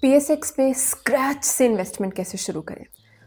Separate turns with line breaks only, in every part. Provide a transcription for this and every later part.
PSX पे scratch से investment कैसे शुरू करें?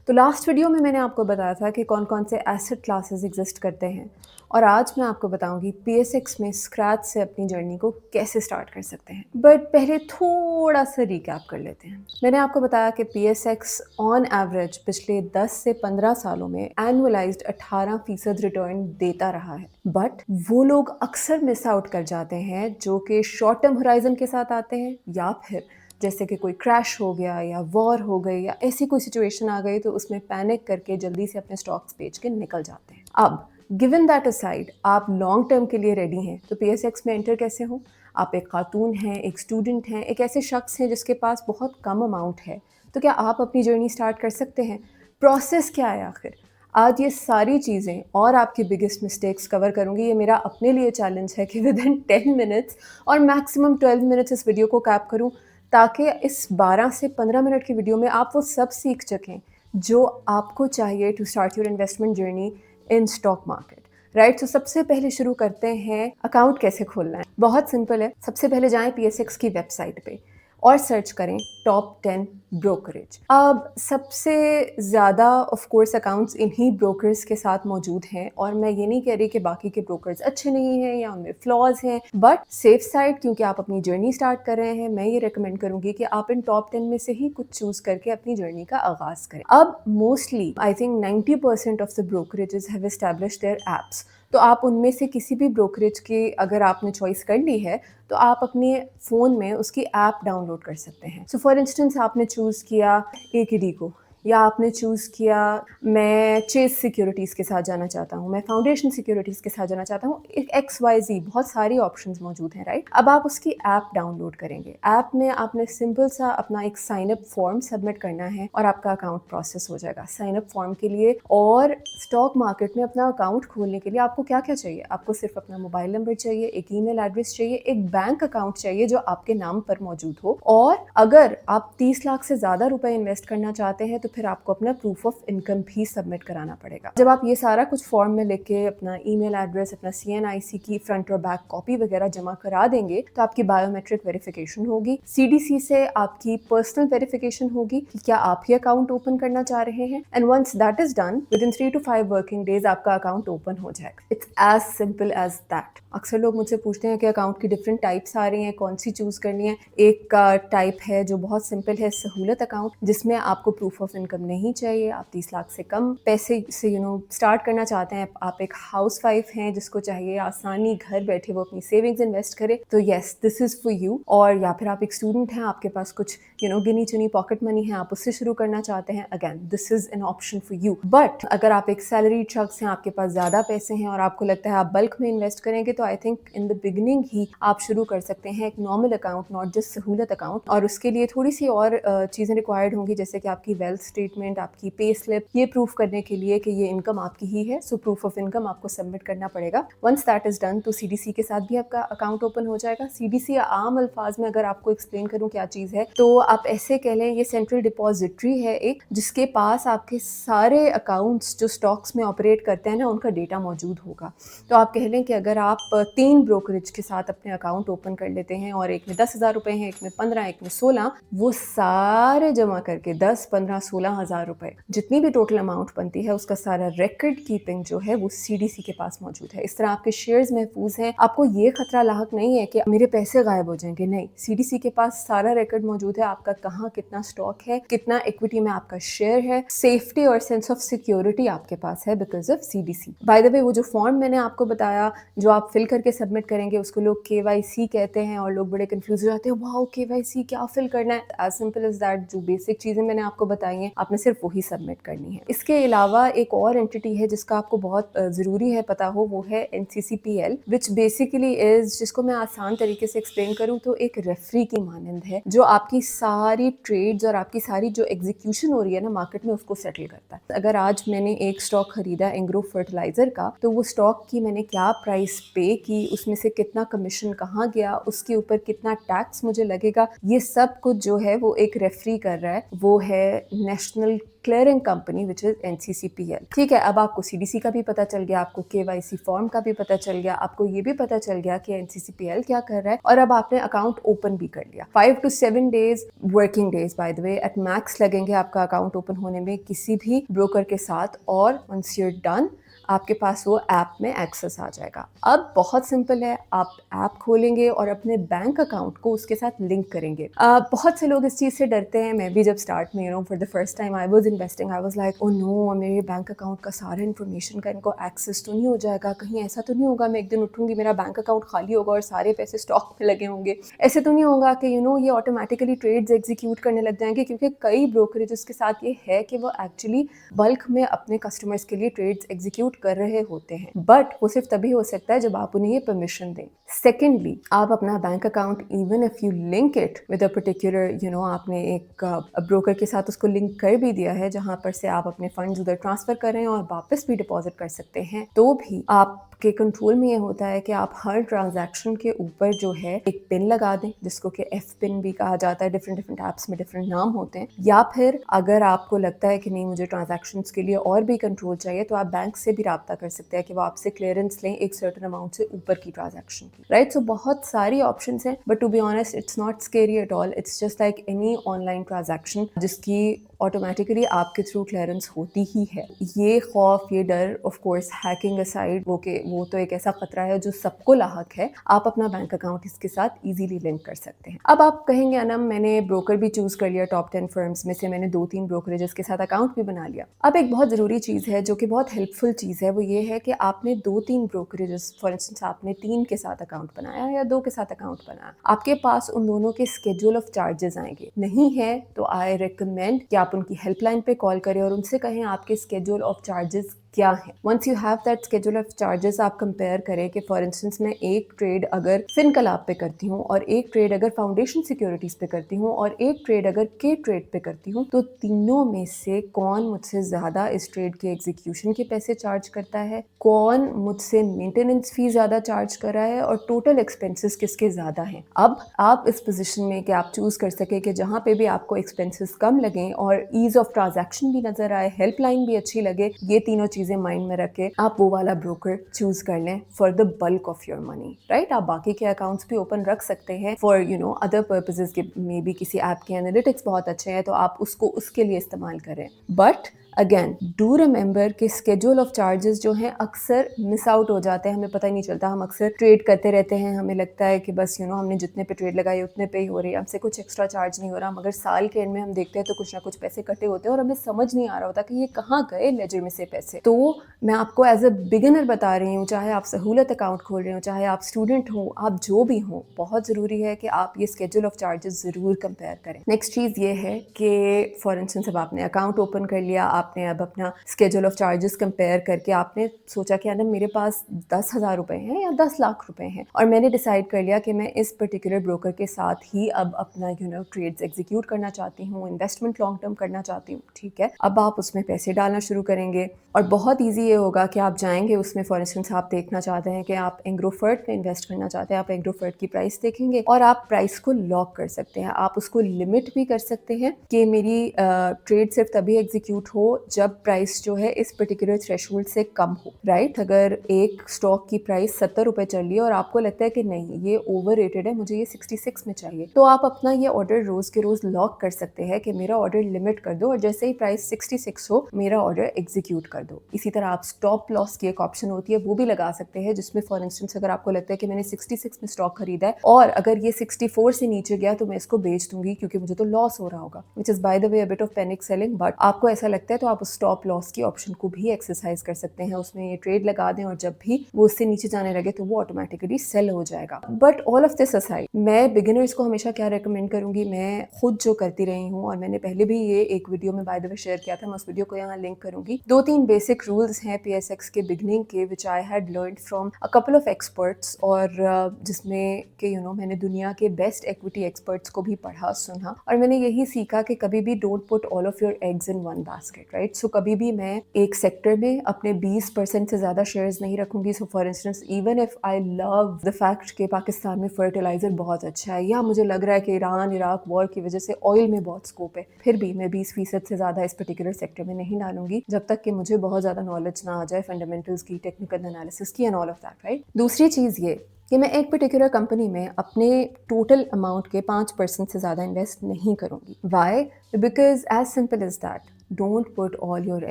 तो लास्ट वीडियो में मैंने आपको बताया था कि कौन-कौन से एसेट क्लासेस एग्ज़िस्ट करते हैं और आज मैं आपको बताऊँगी पीएसएक्स में स्क्रैच से अपनी जर्नी को कैसे स्टार्ट कर सकते हैं। बट पहले थोड़ा-सा रिकैप कर लेते हैं। मैंने आपको बताया कि पीएसएक्स ऑन एवरेज पिछले 10 से 15 सालों में एनुअलाइज़्ड 18% रिटर्न देता रहा है। बट वो लोग अक्सर मिस आउट कर जाते हैं जो कि शॉर्ट टर्म होराइज़न के साथ आते हैं या फिर जैसे कि कोई क्रैश हो गया या वॉर हो गई या ऐसी कोई सिचुएशन आ गई तो उसमें पैनिक करके जल्दी से अपने स्टॉक्स बेच के निकल जाते हैं। अब गिवन दैट असाइड आप लॉन्ग टर्म के लिए रेडी हैं तो पीएसएक्स में एंटर कैसे हो? आप एक खातून हैं, एक स्टूडेंट हैं, एक ऐसे शख्स हैं जिसके पास बहुत कम अमाउंट है, तो क्या आप अपनी जर्नी स्टार्ट कर सकते हैं? प्रोसेस क्या है आखिर? आज ये सारी चीज़ें और आपकी बिगेस्ट मिस्टेक्स कवर करूँगी। ये मेरा अपने लिए चैलेंज है कि विदिन 10 मिनट्स और मैक्सिमम 12 मिनट्स इस वीडियो को कैप करूँ ताकि इस 12 से 15 मिनट की वीडियो में आप वो सब सीख सकें जो आपको चाहिए to start your investment journey in stock market. Right, तो सबसे पहले शुरू करते हैं अकाउंट कैसे खोलना है। बहुत सिंपल है। सबसे पहले जाएं पीएसएक्स की वेबसाइट पे और सर्च करें टॉप 10 ब्रोकरेज। अब सबसे ज़्यादा ऑफ कोर्स अकाउंट्स इन्हीं ब्रोकर्स के साथ मौजूद हैं और मैं ये नहीं कह रही कि बाकी के ब्रोकर्स अच्छे नहीं हैं या उनमें फ्लॉज हैं, बट सेफ साइड क्योंकि आप अपनी जर्नी स्टार्ट कर रहे हैं, मैं ये रिकमेंड करूँगी कि आप इन टॉप 10 में से ही कुछ चूज़ करके अपनी जर्नी का आगाज़ करें। अब mostly I think 90% of the brokerages have established their apps, तो आप उनमें से किसी भी ब्रोकरेज की अगर आपने चॉइस कर ली है तो आप अपने फ़ोन में उसकी ऐप डाउनलोड कर सकते हैं। सो फॉर इंस्टेंस आपने चूज़ किया एकेडी को या आपने चूज़ किया मैं चेज़ सिक्योरिटीज़ के साथ जाना चाहता हूँ, मैं फाउंडेशन सिक्योरिटीज़ के साथ जाना चाहता हूँ, एक एक्स वाई ज़ी बहुत सारी ऑप्शंस मौजूद हैं, राइट? अब आप उसकी ऐप डाउनलोड करेंगे। ऐप में आपने सिंपल सा अपना एक साइन अप फॉर्म सबमिट करना है और आपका अकाउंट प्रोसेस हो जाएगा। साइन अप फॉर्म के लिए और स्टॉक मार्केट में अपना अकाउंट खोलने के लिए आपको क्या-क्या चाहिए? आपको सिर्फ अपना मोबाइल नंबर चाहिए, एक ईमेल एड्रेस चाहिए, एक बैंक अकाउंट चाहिए जो आपके नाम पर मौजूद हो और अगर आप 30 लाख से ज़्यादा रुपए इन्वेस्ट करना चाहते हैं तो फिर आपको अपना प्रूफ ऑफ इनकम भी सबमिट कराना पड़ेगा। जब आप ये सारा कुछ फॉर्म में लिख के अपना ईमेल एड्रेस, अपना सीएनआईसी की फ्रंट और बैक कॉपी वगैरह जमा करा देंगे तो आपकी बायोमेट्रिक वेरिफिकेशन होगी। सीडीसी से आपकी पर्सनल वेरिफिकेशन होगी कि क्या आप ही अकाउंट ओपन करना चाह रहे हैं and once that is done within 3 to 5 working days आपका अकाउंट ओपन हो जाएगा। It's as simple as that. अक्सर लोग मुझसे पूछते हैं कि अकाउंट की डिफरेंट टाइप्स आ रही हैं, कौन सी चूज करनी है। एक टाइप है जो बहुत सिंपल है, सहूलत अकाउंट, जिसमें आपको प्रूफ ऑफ इनकम नहीं चाहिए, आप 30 लाख से कम पैसे से स्टार्ट करना चाहते हैं, आप एक हाउस वाइफ हैं जिसको चाहिए आसानी घर बैठे वो अपनी सेविंग्स इन्वेस्ट करे, तो yes this is for you. और या फिर आप एक स्टूडेंट हैं, आपके पास कुछ गिनी चुनी पॉकेट मनी है, आप उससे शुरू करना चाहते हैं, again this is an option for you. But अगर आप एक सैलरी शख्स हैं, आपके पास ज़्यादा पैसे हैं और आपको लगता है आप बल्क में इन्वेस्ट करेंगे तो I think in the beginning ही आप शुरू कर सकते हैं एक नॉर्मल अकाउंट, नॉट जस्ट सहूलत अकाउंट। और उसके लिए थोड़ी सी और चीज़ें रिक्वायर्ड होंगी जैसे कि आपकी वेल्थ स्टेटमेंट, आपकी पे स्लिप, ये प्रूफ करने के लिए कि ये इनकम आपकी ही है, सो प्रूफ ऑफ इनकम आपको सबमिट करना पड़ेगा। वंस दैट इज डन तो सीडीसी के साथ भी आपका अकाउंट ओपन हो जाएगा। सीडीसी आम अल्फाज में अगर आपको एक्सप्लेन करूँ क्या चीज़ है तो आप ऐसे कह लें ये सेंट्रल डिपॉजिटरी है एक, जिसके पास आपके सारे अकाउंट्स जो स्टॉक्स में ऑपरेट करते हैं ना उनका डेटा मौजूद होगा। तो आप कह लें कि अगर आप 3 ब्रोकरेज के साथ अपने अकाउंट ओपन कर लेते हैं और एक में 10,000 रुपए हैं, एक में 15, एक में 16, वो सारे जमा करके 10, 15, 16,000 रुपए जितनी भी टोटल अमाउंट बनती है उसका सारा रिकॉर्ड कीपिंग जो है वो सीडीसी के पास मौजूद है। इस तरह आपके शेयर्स महफूज हैं, आपको ये खतरा लाहक नहीं है कि मेरे पैसे गायब हो जाएंगे, नहीं, सीडीसी के पास सारा रिकॉर्ड मौजूद है, आपका कहाँ कितना स्टॉक है, कितना इक्विटी में आपका शेयर है, सेफ्टी और सेंस ऑफ सिक्योरिटी आपके पास है because of CDC. By the way वो जो फॉर्म मैंने आपको बताया जो आप फिल करके सबमिट करेंगे उसको लोग केवाईसी कहते हैं और लोग बड़े कंफ्यूज हो जाते हैं, वाओ केवाईसी क्या फिल करना है? एज सिंपल एज दैट, जो बेसिक चीजें मैंने आपको बताई हैं आपने सिर्फ वही सबमिट करनी है। इसके अलावा एक और एंटिटी है जिसका आपको बहुत जरूरी है पता हो, वो है एनसीसीपीएल, विच बेसिकली इज, जिसको मैं आसान तरीके से एक्सप्लेन करूँ तो एक रेफरी की मानंद है जो आपकी सारी ट्रेड्स और आपकी सारी जो एग्जीक्यूशन हो रही है ना मार्केट में उसको सेटल करता है। अगर आज मैंने एक स्टॉक खरीदा एंग्रो फर्टिलाइजर का तो वो स्टॉक की मैंने क्या प्राइस पे की, उसमें से कितना कमीशन कहाँ गया, उसके ऊपर कितना टैक्स मुझे लगेगा, ये सब कुछ जो है वो एक रेफरी कर रहा है, वो है national clearing company which is NCCPL। ठीक है, अब आपको CDC का भी पता चल गया, आपको KYC फॉर्म का भी पता चल गया, आपको ये भी पता चल गया कि NCCPL क्या कर रहा है, और अब आपने अकाउंट ओपन भी कर लिया। 5 to 7 days, working days by the way, at max लगेंगे आपका अकाउंट ओपन होने में किसी भी ब्रोकर के साथ, और वंस यू आर डन आपके पास वो ऐप में एक्सेस आ जाएगा। अब बहुत सिंपल है, आप ऐप खोलेंगे और अपने बैंक अकाउंट को उसके साथ लिंक करेंगे। बहुत से लोग इस चीज़ से डरते हैं, मैं भी जब स्टार्ट में for the first time I was investing, I was like, oh no, मेरे बैंक अकाउंट का सारा इन्फॉर्मेशन का इनको एक्सेस तो नहीं हो जाएगा, कहीं ऐसा तो नहीं होगा मैं एक दिन उठूंगी मेरा बैंक अकाउंट खाली होगा और सारे पैसे स्टॉक में लगे होंगे, ऐसे तो नहीं होगा कि ये ऑटोमेटिकली ट्रेड्स एग्जीक्यूट करने लग जाएंगे, क्योंकि कई ब्रोकरेजेस के साथ ये है कि वो एक्चुअली बल्क में अपने कस्टमर्स के लिए ट्रेड्स एग्जीक्यूट कर रहे होते हैं, बट वो सिर्फ तभी हो सकता है जब आप उन्हें ये परमिशन दें। सेकेंडली, आप अपना bank account, even if you link it with a particular आपने एक ब्रोकर के साथ उसको लिंक कर भी दिया है जहां पर से आप अपने फंड्स उधर ट्रांसफर कर रहे हैं और वापस भी डिपॉजिट कर सकते हैं, तो भी आपके कंट्रोल में ये होता है कि आप हर ट्रांजैक्शन के ऊपर जो है एक पिन लगा दें, जिसको कि F पिन भी कहा जाता है, डिफरेंट ऐप्स में डिफरेंट नाम होते हैं। या फिर अगर आपको लगता है कि नहीं मुझे ट्रांजैक्शंस के लिए और भी कंट्रोल चाहिए, तो आप बैंक से भी राब्ता कर सकते हैं कि वो आपसे क्लियरेंस लें एक सर्टेन अमाउंट से ऊपर की ट्रांजैक्शन की, राइट। सो बहुत सारी ऑप्शंस हैं, but to be honest it's not scary at all, it's just like any online transaction जिसकी ऑटोमेटिकली आपके थ्रू क्लियरेंस होती ही है। ये खौफ, ये डर, ऑफ कोर्स हैकिंग असाइड, वो तो एक ऐसा खतरा है जो सबको लाहक है, आप अपना बैंक अकाउंट इसके साथ इजीली लिंक कर सकते हैं। अब आप कहेंगे अनम, मैंने ब्रोकर भी चूज कर लिया, टॉप 10 फर्म्स में से मैंने 2-3 ब्रोकरेजेस के साथ अकाउंट भी बना लिया। अब एक बहुत ज़रूरी चीज़ है जो कि बहुत हेल्पफुल चीज़ है, वो ये है कि आपने 2-3 ब्रोकरेजेस, फॉर इंस्टेंस आपने 3 के साथ अकाउंट बनाया या 2 के साथ अकाउंट बनाया, आपके पास उन दोनों के स्केड्यूल ऑफ चार्जेस आएंगे। नहीं है तो आई रिकमेंड कि आप उनकी हेल्पलाइन पे कॉल करें और उनसे कहें आपके स्केड्यूल ऑफ चार्जेस क्या है। Once you have that schedule of charges, आप कंपेयर करें कि फॉर इंस्टेंस मैं एक ट्रेड अगर फिनकलाब पे करती हूँ और एक ट्रेड अगर फाउंडेशन सिक्योरिटीज पे करती हूँ और एक ट्रेड अगर के ट्रेड पे करती हूँ, तो तीनों में से कौन मुझसे ज़्यादा इस ट्रेड के एग्जीक्यूशन के पैसे चार्ज करता है, कौन मुझसे मेंटेनेंस फी ज़्यादा चार्ज कर रहा है, और टोटल एक्सपेंसेस किसके ज़्यादा हैं। अब आप इस पोजिशन में कि आप चूज़ कर सके कि जहाँ पे भी आपको एक्सपेंसेस कम लगें और ईज ऑफ ट्रांजैक्शन भी नज़र आए, हेल्पलाइन भी अच्छी लगे, ये तीनों चीज़ें माइंड में रख के आप वो वाला ब्रोकर चूज कर लें for the bulk of your money, right. आप बाकी के अकाउंट्स भी ओपन रख सकते हैं फॉर अदर पर्पसेस के, मे बी किसी ऐप के एनालिटिक्स बहुत अच्छे हैं तो आप उसको उसके लिए इस्तेमाल करें, बट अगेन डू रिमेंबर कि स्केड्यूल ऑफ चार्जेस जो हैं अक्सर मिस आउट हो जाते हैं, हमें पता ही नहीं चलता, हम अक्सर ट्रेड करते रहते हैं, हमें लगता है कि बस हमने जितने पे ट्रेड लगाई उतने पे ही हो रही है, हमसे कुछ एक्स्ट्रा चार्ज नहीं हो रहा, मगर साल के एंड में हम देखते हैं तो कुछ ना कुछ पैसे कटे होते हैं और हमें समझ नहीं आ रहा होता कि ये कहाँ गए लेजर में से पैसे। तो मैं आपको एज अ बिगिनर बता रही हूँ, चाहे आप सहूलत अकाउंट खोल रहे हो, चाहे आप स्टूडेंट हो, आप जो भी हो, बहुत ज़रूरी है कि आप ये स्केड्यूल ऑफ चार्जेस ज़रूर कंपेयर करें। नेक्स्ट चीज़ ये है कि फॉर इंस्टेंस अब आपने अकाउंट ओपन कर लिया, आपने अब अपना स्केड्यूल ऑफ चार्जेस कंपेयर करके आपने सोचा कि ना मेरे पास 10,000 रुपये हैं या 10 लाख रुपए हैं, और मैंने डिसाइड कर लिया कि मैं इस पर्टिकुलर ब्रोकर के साथ ही अब अपना ट्रेड्स एग्जीक्यूट करना चाहती हूँ, इन्वेस्टमेंट लॉन्ग टर्म करना चाहती हूँ, ठीक है। अब आप उसमें पैसे डालना शुरू करेंगे और बहुत ईजी ये होगा कि आप जाएंगे उसमें, फॉर इंस्टेंस आप देखना चाहते हैं कि आप एंग्रोफर्ट में इन्वेस्ट करना चाहते हैं, आप एंग्रोफर्ट की प्राइस देखेंगे और आप प्राइस को लॉक कर सकते हैं, आप उसको लिमिट भी कर सकते हैं कि मेरी ट्रेड सिर्फ तभी एग्जीक्यूट हो जब प्राइस जो है इस पर्टिकुलर थ्रेशोल्ड से कम हो, राइट। अगर एक स्टॉक की प्राइस 70 रुपए चल रही है और आपको लगता है कि नहीं ये ओवर रेटेड है, मुझे ये 66 में चाहिए, तो आप अपना ये ऑर्डर रोज के रोज लॉक कर सकते हैं कि मेरा ऑर्डर लिमिट कर दो और जैसे ही प्राइस 66 हो मेरा ऑर्डर एग्जीक्यूट कर दो। इसी तरह आप स्टॉप लॉस की एक ऑप्शन होती है वो भी लगा सकते हैं, जिसमें फॉर इंस्टेंस अगर आपको लगता है कि मैंने 66 में स्टॉक खरीदा है और अगर ये 64 से नीचे गया तो मैं इसको बेच दूंगी क्योंकि मुझे तो लॉस हो रहा होगा, which is by the way a bit of panic selling, but आपको ऐसा लगता है तो आप स्टॉप लॉस की ऑप्शन को भी एक्सरसाइज कर सकते हैं, उसमें ये ट्रेड लगा दें और जब भी वो उससे नीचे जाने लगे तो वो ऑटोमेटिकली सेल हो जाएगा। But all of this aside, मैं बिगिनर्स को हमेशा क्या रेकमेंड करूंगी, मैं खुद जो करती रही हूँ और मैंने पहले भी ये एक वीडियो में बाय द वे शेयर किया था, मैं उस वीडियो को यहाँ लिंक करूंगी। 2-3 बेसिक रूल्स हैं PSX के बिगनिंग के which I had learned from a couple of experts, और जिसमें कि मैंने दुनिया के बेस्ट इक्विटी एक्सपर्ट्स को भी पढ़ा सुना और मैंने यही सीखा कि कभी भी don't put all of your eggs in one basket, right? So कभी भी मैं एक सेक्टर में अपने 20% से ज़्यादा शेयर्स नहीं रखूंगी। सो for instance even if I love the fact कि पाकिस्तान में फर्टिलाइजर बहुत अच्छा है, या मुझे लग रहा है कि ईरान इराक वॉर की वजह से ऑयल में बहुत स्कोप है, फिर भी मैं 20% से ज़्यादा इस पर्टिकुलर सेक्टर में नहीं डालूंगी जब तक कि मुझे बहुत ज़्यादा नॉलेज ना आ जाए फंडामेंटल्स की, टेक्निकल एनालिसिस की and all of that, right? दूसरी चीज़ ये कि मैं एक पर्टिकुलर कंपनी में अपने टोटल अमाउंट के 5% से ज़्यादा इन्वेस्ट नहीं करूँगी। Why? Because as simple as that, don't put all your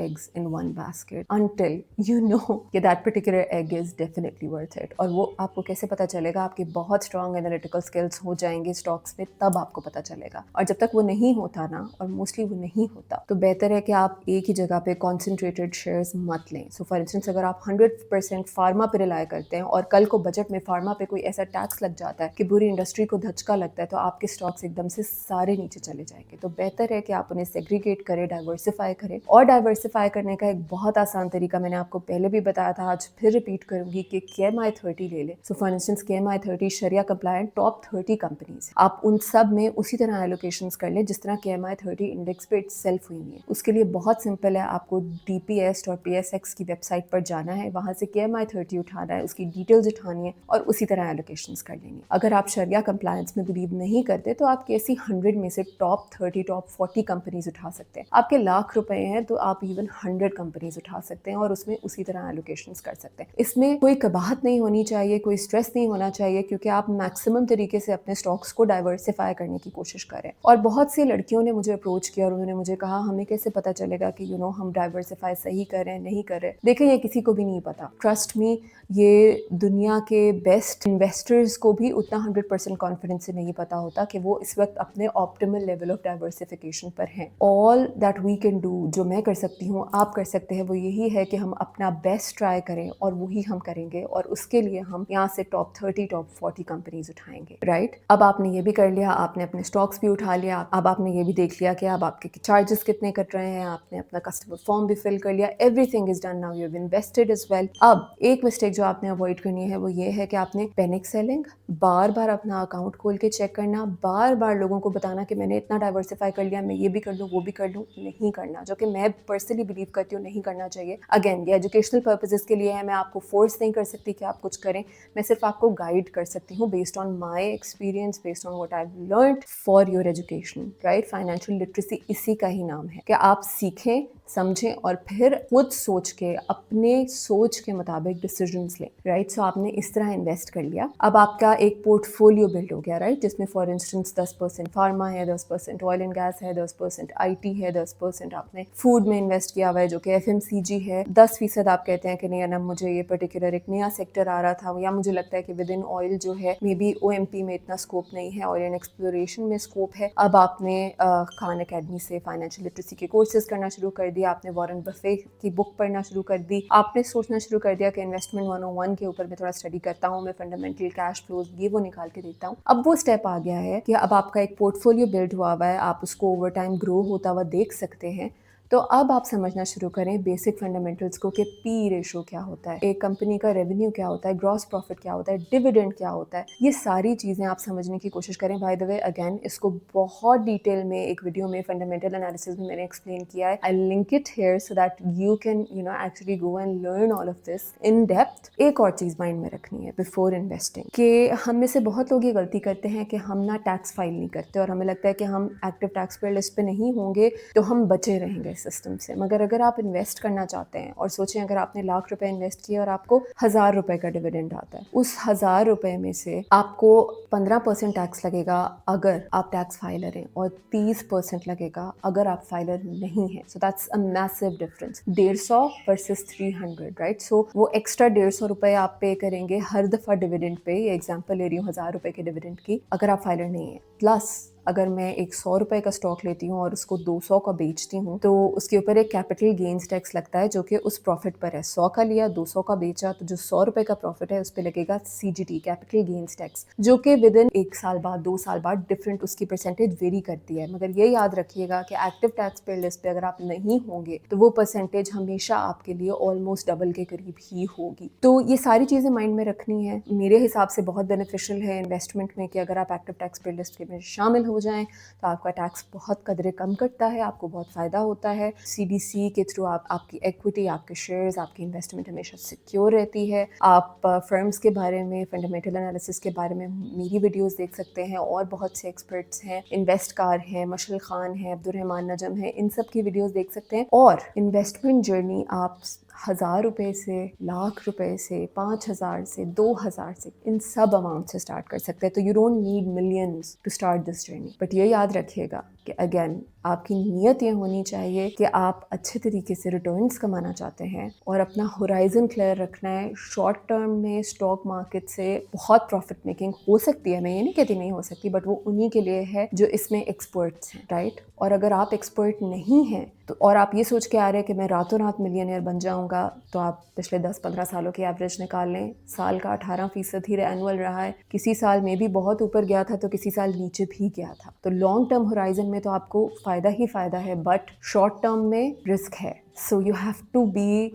eggs in one basket until you know कि that particular egg is definitely worth it। और वो आपको कैसे पता चलेगा? आपके बहुत strong analytical skills हो जाएंगे स्टॉक्स में, तब आपको पता चलेगा। और जब तक वो नहीं होता ना, और मोस्टली वो नहीं होता, तो बेहतर है कि आप एक ही जगह पे concentrated shares मत लें। सो फॉर इंस्टेंस अगर आप 100% फार्मा पे रिलाई करते हैं और कल को बजट में फार्मा पे कोई ऐसा टैक्स लग जाता है कि पूरी इंडस्ट्री को धचका लगता है, तो आपके स्टॉक्स एकदम से सारे नीचे चले जाएंगे। तो बेहतर है कि आप उन्हें सेग्रीगेट करें, डाइवर्सिफाई करें। और डाइवर्सिफाई करने का एक बहुत आसान तरीका मैंने आपको पहले भी बताया था, आज फिर रिपीट करूंगी कि KMI 30 ले लें। सो फॉर इंस्टेंस KMI 30 शरिया कंप्लायंट टॉप 30 कंपनीज, आप उन सब में उसी तरह एलोकेशंस कर लें जिस तरह KMI 30 इंडेक्स पे इटसेल्फ हुई है। उसके लिए बहुत सिंपल है, आपको DPS और PSX की वेबसाइट पर जाना है, वहां से KMI 30 उठाना है, उसकी डिटेल्स उठानी है और उसी तरह एलोकेशंस कर लेंगे। अगर आप शरिया कंप्लायंस में बिलीव नहीं करते तो आप कैसी 100 में से टॉप 30 टॉप 40 कंपनीज उठा सकते हैं। आपके लाख रुपए हैं तो आप इवन 100 कंपनीज उठा सकते हैं और उसमें उसी तरह एलोकेशंस कर सकते हैं। इसमें कोई कबाहत नहीं होनी चाहिए, कोई स्ट्रेस नहीं होना चाहिए, क्योंकि आप मैक्सिमम तरीके से अपने स्टॉक्स को डाइवर्सिफाई करने की कोशिश करें। और बहुत सी लड़कियों ने मुझे अप्रोच किया और उन्होंने मुझे कहा हमें कैसे पता चलेगा कि हम डाइवर्सिफाई सही कर रहे हैं नहीं कर रहे। देखें, ये किसी को भी नहीं पता, ट्रस्ट मी। ये दुनिया के बेस्ट इन्वेस्टर्स को भी उतना 100% कॉन्फिडेंस से नहीं पता होता कि वो इस वक्त अपने ऑप्टिमल लेवल ऑफ डाइवर्सिफिकेशन पर हैं। All that we can do, जो मैं कर सकती हूँ, आप कर सकते हैं, वो यही है कि हम अपना बेस्ट ट्राई करें और वही हम करेंगे। और उसके लिए हम यहाँ से टॉप 30 टॉप 40 कंपनीज उठाएंगे, राइट? अब आपने ये भी कर लिया, आपने अपने स्टॉक्स भी उठा लिया, अब आपने ये भी देख लिया कि अब आपके चार्जेस कितने कट रहे हैं, आपने अपना कस्टमर फॉर्म भी फिल कर लिया, everything is done, now you have invested as well. अब एक मिस्टेक जो आपने अवॉइड करनी है वो ये है कि आपने पैनिक सेलिंग, बार बार अपना अकाउंट खोल के चेक करना, बार बार लोगों को बताना कि मैंने इतना डाइवर्सिफाई कर लिया, मैं ये भी कर लूँ वो भी कर लूँ, नहीं करना, जो कि मैं पर्सनली बिलीव करती हूँ नहीं करना चाहिए। अगेन, ये एजुकेशनल पर्पसेस के लिए है, मैं आपको फोर्स नहीं कर सकती कि आप कुछ करें, मैं सिर्फ आपको गाइड कर सकती हूँ based on my experience, based on what I have learned for your education, right? Financial literacy इसी का ही नाम है कि आप सीखें, समझें और फिर खुद सोच के अपने सोच के मुताबिक डिसीजंस लें, राइट? सो आपने इस तरह इन्वेस्ट कर लिया, अब आपका एक पोर्टफोलियो बिल्ड हो गया, राइट? जिसमें फॉर इंस्टेंस 10% फार्मा है, 10% ऑयल एंड गैस है, 10% IT है, 10% आपने फूड में इन्वेस्ट किया हुआ है जो कि FMCG है, 10% आप कहते हैं कि नहीं ना, मुझे ये पर्टिकुलर एक नया सेक्टर आ रहा था, या मुझे लगता है कि विद इन ऑयल जो है मे बी OMP में इतना स्कोप नहीं है, ऑयल एंड एक्सप्लोरेशन में स्कोप है। अब आपने खान अकेडमी से फाइनेंशियल लिटरेसी के कोर्सेज करना शुरू कर दिया, आपने वॉरेन बफे की बुक पढ़ना शुरू कर दी, आपने सोचना शुरू कर दिया कि इन्वेस्टमेंट 101 के ऊपर मैं थोड़ा स्टडी करता हूँ, मैं फंडामेंटल कैश फ्लोज ये वो निकाल के देता हूँ। अब वो स्टेप आ गया है कि अब आपका एक पोर्टफोलियो बिल्ड हुआ है, आप उसको ओवर टाइम ग्रो होता हुआ देख सकते हैं। तो अब आप समझना शुरू करें बेसिक फंडामेंटल्स को कि पी रेशो क्या होता है, एक कंपनी का रेवेन्यू क्या होता है, ग्रॉस प्रॉफिट क्या होता है, डिविडेंड क्या होता है, ये सारी चीज़ें आप समझने की कोशिश करें। बाय द वे, अगेन, इसको बहुत डिटेल में एक वीडियो में फंडामेंटल एनालिसिस में मैंने एक्सप्लेन किया है। I link it here so that you can actually go and learn all of this in depth. एक और चीज़ माइंड में रखनी है बिफोर इन्वेस्टिंग, कि हम में से बहुत लोग ये गलती करते हैं कि हम ना टैक्स फाइल नहीं करते और हमें लगता है कि हम एक्टिव टैक्स पेयर लिस्ट पे नहीं होंगे तो हम बचे रहेंगे सिस्टम से। मगर अगर आप इन्वेस्ट करना चाहते हैं और सोचें अगर आपने लाख रुपए इन्वेस्ट किए और आपको 1000 रुपए का डिविडेंड आता है, उस 1000 रुपए में से आपको 15% टैक्स लगेगा अगर आप टैक्स फाइलर हैं और 30% लगेगा अगर आप फाइलर नहीं है। So that's a massive difference, 150 versus 300, right? So वो एक्स्ट्रा 150 रुपए आप पे करेंगे हर दफा डिविडेंड पे। ये एग्जांपल ले रही हूँ 1000 रुपए के डिविडेंड की, अगर आप फाइलर नहीं है। प्लस अगर मैं एक 100 रुपए का स्टॉक लेती हूँ और उसको 200 का बेचती हूँ तो उसके ऊपर एक कैपिटल गेन्स टैक्स लगता है जो कि उस प्रॉफिट पर है। 100 का लिया, 200 का बेचा, तो जो 100 रुपए का प्रॉफिट है उस पर लगेगा CGT, कैपिटल गेन्स टैक्स, जो कि विद इन 1 साल बाद 2 साल बाद डिफरेंट उसकी परसेंटेज वेरी करती है। मगर ये याद रखिएगा कि एक्टिव टैक्स पेयर लिस्ट पे अगर आप नहीं होंगे तो वो परसेंटेज हमेशा आपके लिए ऑलमोस्ट डबल के करीब ही होगी। तो ये सारी चीज़ें माइंड में रखनी है। मेरे हिसाब से बहुत बेनिफिशियल है इन्वेस्टमेंट में कि अगर आप एक्टिव टैक्स पेयर लिस्ट में शामिल हो हो जाएँ तो आपका टैक्स बहुत कदरे कम कटता है, आपको बहुत फ़ायदा होता है। सीडीसी के थ्रू आपकी इक्विटी, आपके शेयर्स, आपकी इन्वेस्टमेंट हमेशा सिक्योर रहती है। आप फर्म्स के बारे में, फंडामेंटल एनालिसिस के बारे में मेरी वीडियोज़ देख सकते हैं और बहुत से एक्सपर्ट्स हैं, इन्वेस्टकार हैं, मशल खान है, अब्दुर्रहमान नजम है, इन सब की वीडियोज़ देख सकते हैं। और इन्वेस्टमेंट जर्नी आप 1000 रुपये से, लाख रुपए से, 5000 से, 2000 से, इन सब अमाउंट से स्टार्ट कर सकते हैं। तो you don't need millions to start this journey. But ये याद रखिएगा कि अगेन आपकी नीयत ये होनी चाहिए कि आप अच्छे तरीके से रिटर्न्स कमाना चाहते हैं और अपना होराइजन क्लियर रखना है। शॉर्ट टर्म में स्टॉक मार्केट से बहुत प्रॉफिट मेकिंग हो सकती है, मैं ये नहीं कहती नहीं हो सकती, बट वो उन्हीं के लिए है जो इसमें एक्सपर्ट्स हैं, राइट। और अगर आप एक्सपर्ट नहीं हैं तो और आप ये सोच के आ रहे हैं कि मैं रातों रात मिलियनियर बन जाऊंगा, तो आप पिछले 10-15 सालों की एवरेज निकाल लें। साल का 18% ही एनुअल रहा है, किसी साल में भी बहुत ऊपर गया था तो किसी साल नीचे भी गया था। तो लॉन्ग टर्म होराइजन में तो आपको फ़ायदा ही फ़ायदा है, बट शॉर्ट टर्म में रिस्क है। So you have to be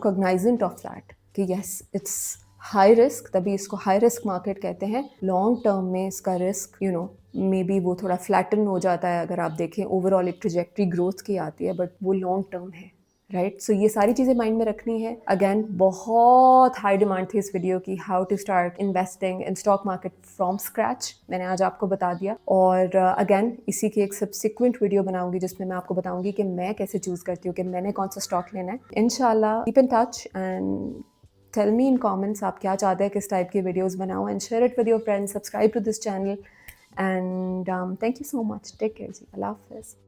cognizant of that कि यस इट्स हाई रिस्क, तभी इसको हाई रिस्क मार्केट कहते हैं। लॉन्ग टर्म में इसका रिस्क मे बी वो थोड़ा फ्लैटन हो जाता है, अगर आप देखें ओवरऑल एक ट्रेजेक्ट्री ग्रोथ की आती है, बट वो लॉन्ग टर्म है, राइट। सो ये सारी चीज़ें माइंड में रखनी है। अगेन बहुत हाई डिमांड थी इस वीडियो की, how to start investing in stock market from scratch, मैंने आज आपको बता दिया। और अगेन इसी की एक सब्सिक्वेंट वीडियो बनाऊंगी जिसमें मैं आपको बताऊंगी कि मैं कैसे चूज़ करती हूँ कि मैंने कौन सा स्टॉक लेना है। इंशाल्लाह keep in touch and tell me in comments आप क्या चाहते हैं, किस टाइप की वीडियोस बनाऊं, and share it with your friends, subscribe to this channel, and thank you so much, take care जी, अल्लाह हाफिज़।